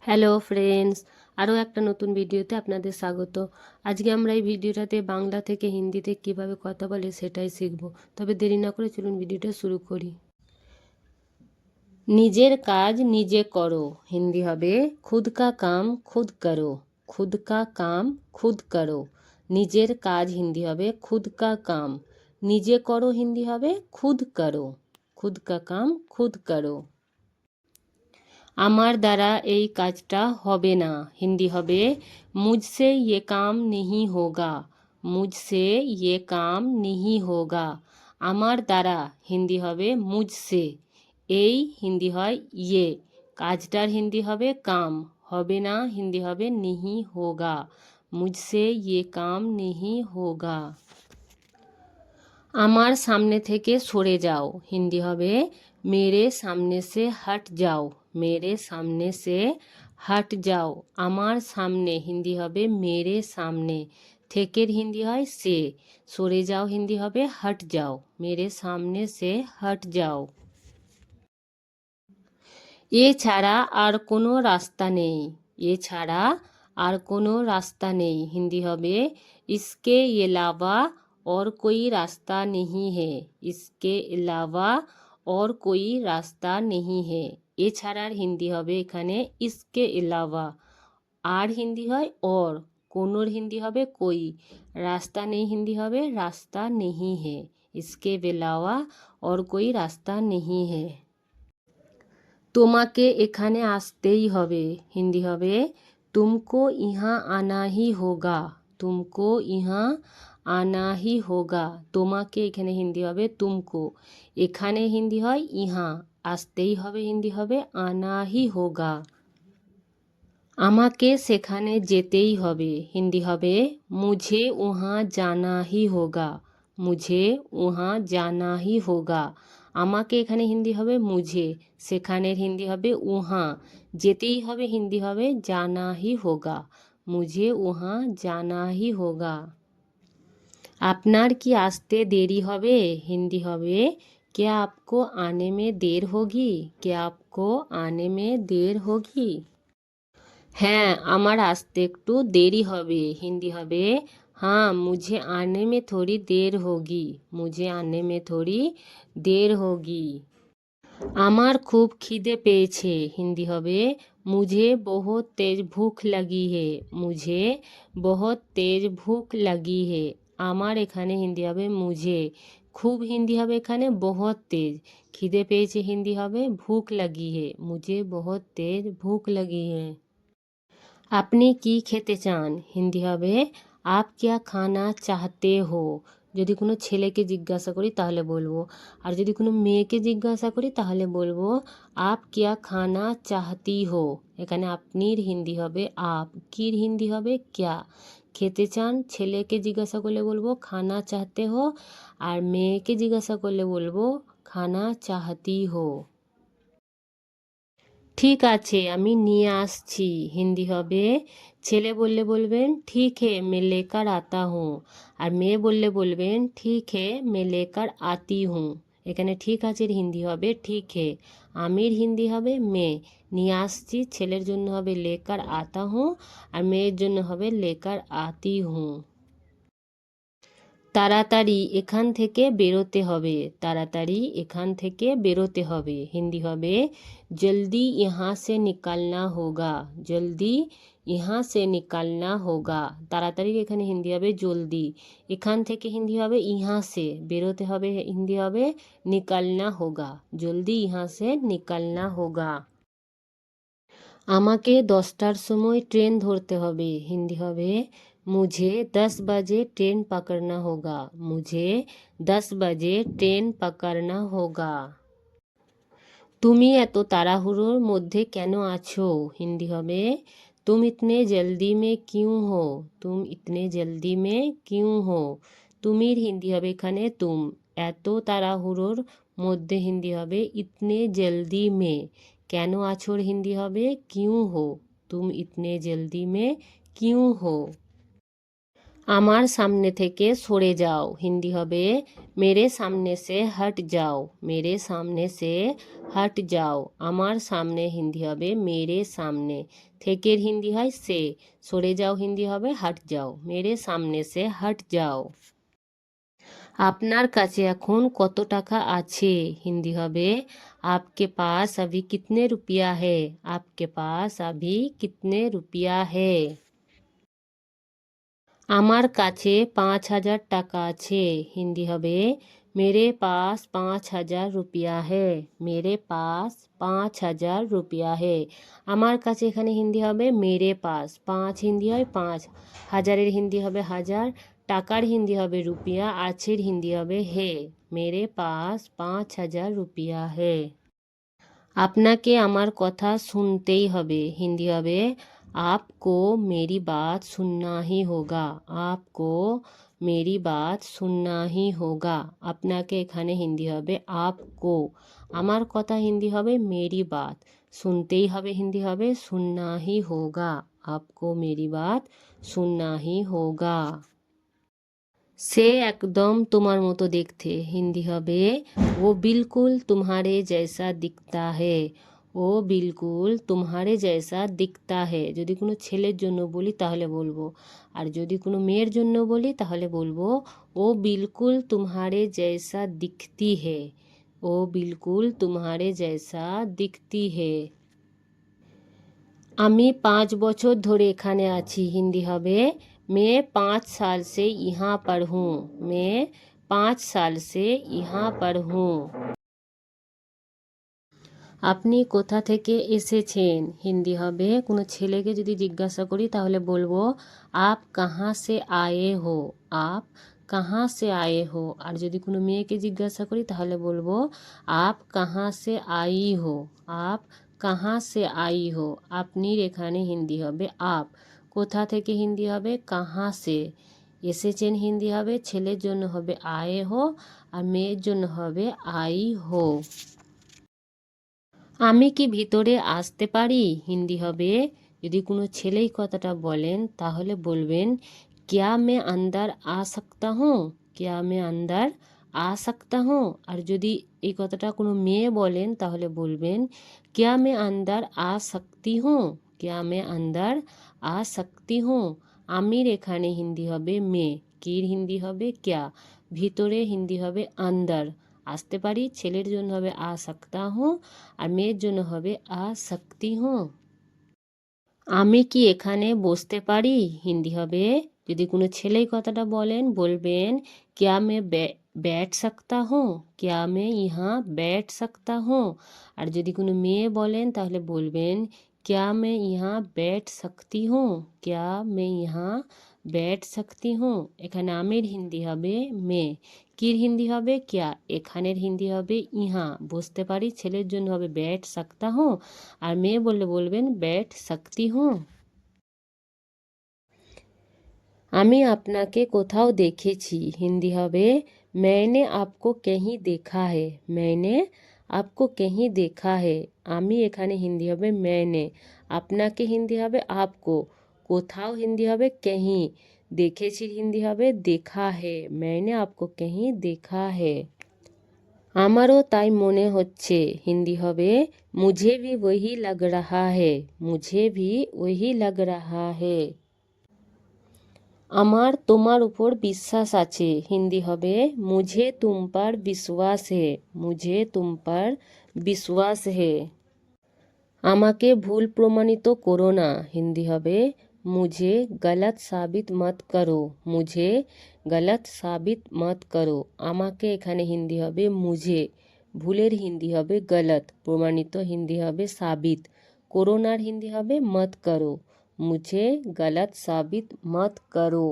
Hello friends, আরও একটা নতুন ভিডিওতে আপনাদের স্বাগত। আজকে আমরা এই ভিডিওটাতে বাংলা থেকে হিন্দিতে কিভাবে কথা বলে সেটাই শিখব। তবে দেরি না করে চলুন ভিডিওটা শুরু করি। নিজের কাজ নিজে করো হিন্দি হবে খুদ কা কাম খুদ করো। খুদ কা কাম খুদ করো। নিজের কাজ হিন্দি হবে খুদ কা কাম। নিজে করো হিন্দি হবে খুদ করো। খুদ কা কাম খুদ করো। আমার দ্বারা এই কাজটা হবে না হিন্দি হবে মুঝসে ये काम नहीं होगा। মুঝসে ये काम नहीं होगा। আমার দ্বারা হিন্দি হবে মুঝসে। এই হিন্দি হয় ইয়ে। কাজটার হিন্দি হবে কাম। হবে না হিন্দি হবে नहीं होगा। মুঝসে ये काम नहीं होगा। আমার সামনে থেকে সরে যাও হিন্দি হবে मेरे सामने से हट जाओ। मेरे सामने से हट जाओ। আমার সামনে হিন্দি হবে मेरे सामने। থেকের হিন্দি হয় সে। সরে যাও হিন্দি হবে हट जाओ। मेरे सामने से हट जाओ। এছাড়া আর কোনো রাস্তা নেই। এছাড়া আর কোনো রাস্তা নেই হিন্দি হবে इसके अलावा और कोई रास्ता नहीं है। इसके अलावा और कोई रास्ता नहीं है। এছাড়ার হিন্দি হবে এখানে इसके अलावा। আর হিন্দি হয় और। কোনোর হিন্দি হবে कोई। রাস্তা নেই হিন্দি হবে रास्ता नहीं है। इसके अलावा और कोई रास्ता नहीं है। তোমাকে এখানে আসতেই হবে হিন্দি হবে तुमको यहाँ आना ही होगा। तुमको यहाँ आना ही होगा। তোমাকে এখানে হিন্দি হবে तुमको। এখানে হিন্দি হয় ইহা। আসতেই হবে হিন্দি হবে आना ही होगा। আমাকে সেখানে যেতেই হবে হিন্দি হবে मुझे वहाँ जाना ही होगा। मुझे वहाँ जाना ही होगा। আমাকে এখানে হিন্দি হবে মুঝে। সেখানের হিন্দি হবে উহা। যেতেই হবে হিন্দি হবে জানা হি হোগা। মুঝে উহা জানা হি হোগা। আপনার কি আসতে দেরি হবে হিন্দি হবে क्या आपको आने में देर होगी। क्या आपको आने में देर होगी। হ্যাঁ আমার আসতে একটু দেরি হবে হিন্দি হবে हाँ मुझे आने में थोड़ी देर होगी। मुझे आने में थोड़ी देर होगी। আমার খুব খিদে পেয়েছে হিন্দি হবে मुझे बहुत तेज भूख लगी है। मुझे बहुत तेज भूख लगी है। আমার এখানে হিন্দি হবে मुझे। খুব হিন্দি হবে এখানে बहुत तेज। খিদে পেয়েছে হিন্দি হবে भूख लगी है। मुझे बहुत तेज भूख लगी है। আপনি কি খেতে চান হিন্দি হবে आप क्या खाना चाहते हो। যদি কোনো ছেলেকে জিজ্ঞাসা করি তাহলে বলবো। আর যদি কোনো মেয়েকে জিজ্ঞাসা করি তাহলে বলবো आप क्या खाना चाहती हो। এখানে আপনির হিন্দি হবে आप। কির হিন্দি হবে क्या। খেতে চান ছেলেকে জিজ্ঞাসা করলে বলবো খানা চাহতে হো। আর মেয়েকে জিজ্ঞাসা করলে বলবো খানা চাহতি হো। ঠিক আছে আমি নিয়ে আসছি হিন্দি হবে ছেলে বললে বলবেন ঠিক হে মে লেকার আতা হুঁ। আর মেয়ে বললে বলবেন ঠিক হে মে লেকার আতি হুঁ। এখানে ঠিক আছে হিন্দি হবে ঠিক হে। আমির হিন্দি হবে মে। নিয়ে আসছি ছেলের জন্য হবে লেকার আতা হুঁ। আর মেয়ের জন্য হবে লেকার আতি হুঁ। তাড়াতাড়ি এখান থেকে বেরোতে হবে। তাড়াতাড়ি এখান থেকে বেরোতে হবে হিন্দি হবে জলদি ইহা সে নিকালনা হোগা। জলদি ইহা সে নিকালনা হোগা। তাড়াতাড়ি এখানে হিন্দি হবে জলদি। এখান থেকে হিন্দি হবে ইহা সে। বেরোতে হবে হিন্দি হবে নিকালনা হোগা। জলদি ইহা সে নিকালনা হোগা। আমাকে 10টার সময় ট্রেন ধরতে হবে হিন্দি হবে मुझे 10 बजे ट्रेन पकड़ना होगा। मुझे 10 बजे ट्रेन पकड़ना होगा। তুমি এত তাড়াহুড়োর মধ্যে কেন আছো হিন্দি হবে तुम इतने जल्दी में क्यों हो। तुम इतने जल्दी में क्यों हो। তুমির হিন্দি হবে এখানে তুম। এত তাড়াহুড়োর মধ্যে হিন্দি হবে इतने जल्दी में। কেন আছোর হিন্দি হবে क्यों हो। तुम इतने जल्दी में क्यों हो। আমার সামনে থেকে সরে যাও হিন্দি হবে मेरे सामने से हट जाओ, मेरे सामने से हट जाओ। আমার সামনে হিন্দি হবে मेरे सामने। থেকের হিন্দি হয় সে। সরে যাও হিন্দি হবে हट जाओ। मेरे सामने से हट जाओ। আপনার কাছে এখন কত টাকা আছে হিন্দি হবে आपके पास अभी कितने रुपया है। आपके पास अभी कितने रुपया है। আমার কাছে 5,000 টাকা আছে হিন্দি হবে मेरे पास 5,000 रुपया है। मेरे पास 5,000 रुपया है। আমার কাছে এখানে হিন্দি হবে मेरे पास। 5 হিন্দি হয় 5, হাজারের হিন্দি হবে হাজার, টাকার হিন্দি হবে রুপিয়া, আছের হিন্দি হবে হে। मेरे पास 5,000 रुपया है। আপনাকে আমার কথা শুনতেই হবে হিন্দি হবে आपको मेरी बात सुनना ही होगा। आपको मेरी बात सुनना ही होगा। আপনাকে এখানে হিন্দি হবে आपको। আমার কথা হিন্দি হবে मेरी बात। শুনতেই হবে হিন্দি হবে सुनना ही होगा। आपको मेरी बात सुनना ही होगा। সে একদম তোমার মতো দেখতে হিন্দি হবে वो बिल्कुल तुम्हारे जैसा दिखता है। ও বিলকুল তোমারে জৈসা দিখতা হে। যদি কোনো ছেলের জন্য বলি তাহলে বলবো, আর যদি কোনো মেয়ের জন্য বলি তাহলে বলবো ও বিলকুল তোমারে জৈসা দিখতি হে। ও বিলকুল তোমারে জৈসা দিখতি হে। আমি 5 বছর ধরে এখানে আছি হিন্দি হবে मैं 5 साल से यहाँ पर हूँ। मैं 5 साल से यहाँ पर हूँ। আপনি কোথা থেকে এসেছেন হিন্দি হবে কোনো ছেলেকে যদি জিজ্ঞাসা করি তাহলে বলবো আপ কাহা সে আয়ে হো। আপ কাহা সে আয়ে হো। আর যদি কোনো মেয়েকে জিজ্ঞাসা করি তাহলে বলবো আপ কাহা সে আই হো। আপ কাহা সে আই হো। আপনির এখানে হিন্দি হবে আপ। কোথা থেকে হিন্দি হবে কাহা সে। এসেছেন হিন্দি হবে ছেলের জন্য হবে আয়ে হো, আর মেয়ের জন্য হবে আই হো। আমি কি ভিতরে আসতে পারি হিন্দি হবে যদি কোনো ছেলেই কথাটা বলেন তাহলে বলবেন क्या मैं अंदर आ सकता हूँ। क्या मैं अंदर आ सकता हूँ। আর যদি এই কথাটা কোনো মেয়ে বলেন তাহলে বলবেন क्या मैं अंदर आ सकती हूँ। क्या मैं अंदर आ सकती हूँ। আমির এখানে হিন্দি হবে মেয়ে, কির হিন্দি হবে क्या, ভিতরে হিন্দি হবে अंदर। আসতে পারি ছেলের জন্য হবে आ सकता हूँ, আর মেয়ের জন্য হবে आ सकती हूँ। আমি কি এখানে বসতে পারি হিন্দি হবে যদি কোনো ছেলেই কথাটা বলেন বলবেন क्या मैं बैठ सकता हूँ। क्या मैं यहाँ बैठ सकता हूँ। আর যদি কোনো মেয়ে বলেন তাহলে বলবেন क्या मैं यहाँ बैठ सकती हूँ। क्या मैं यहाँ बैठ सकती हूँ। এখানে আমের হিন্দি হবে মেয়ে, কির হিন্দি হবে क्या, এখানের হিন্দি হবে ইহা। বসতে পারি ছেলের জন্য হবে बैठ सकता हूँ, আর মেয়ে বললে বলবেন बैठ सकती हूँ। আমি আপনাকে কোথাও দেখেছি হিন্দি হবে मैंने आपको कहीं देखा है। मैंने आपको कहीं देखा है। আমি এখানে হিন্দি হবে मैंने, আপনাকে হিন্দি হবে आपको, কোথাও হিন্দি হবে कहीं, দেখেছির হিন্দি হবে देखा है। मैंने आपको कहीं देखा है। আমারও তাই মনে হচ্ছে হিন্দি হবে मुझे भी वही लग रहा है। मुझे भी वही लग रहा है। আমার তোমার উপর বিশ্বাস আছে হিন্দি হবে मुझे तुम पर विश्वास है। मुझे तुम पर विश्वास है। আমাকে ভুল প্রমাণিত করো না হিন্দি হবে मुझे गलत साबित मत करो। मुझे गलत साबित मत करो। আমাকে এখানে হিন্দি হবে मुझे, ভুলের হিন্দি হবে गलत, প্রমাণিত হিন্দি হবে साबित, করোনার হিন্দি হবে मत करो। मुझे गलत साबित मत करो।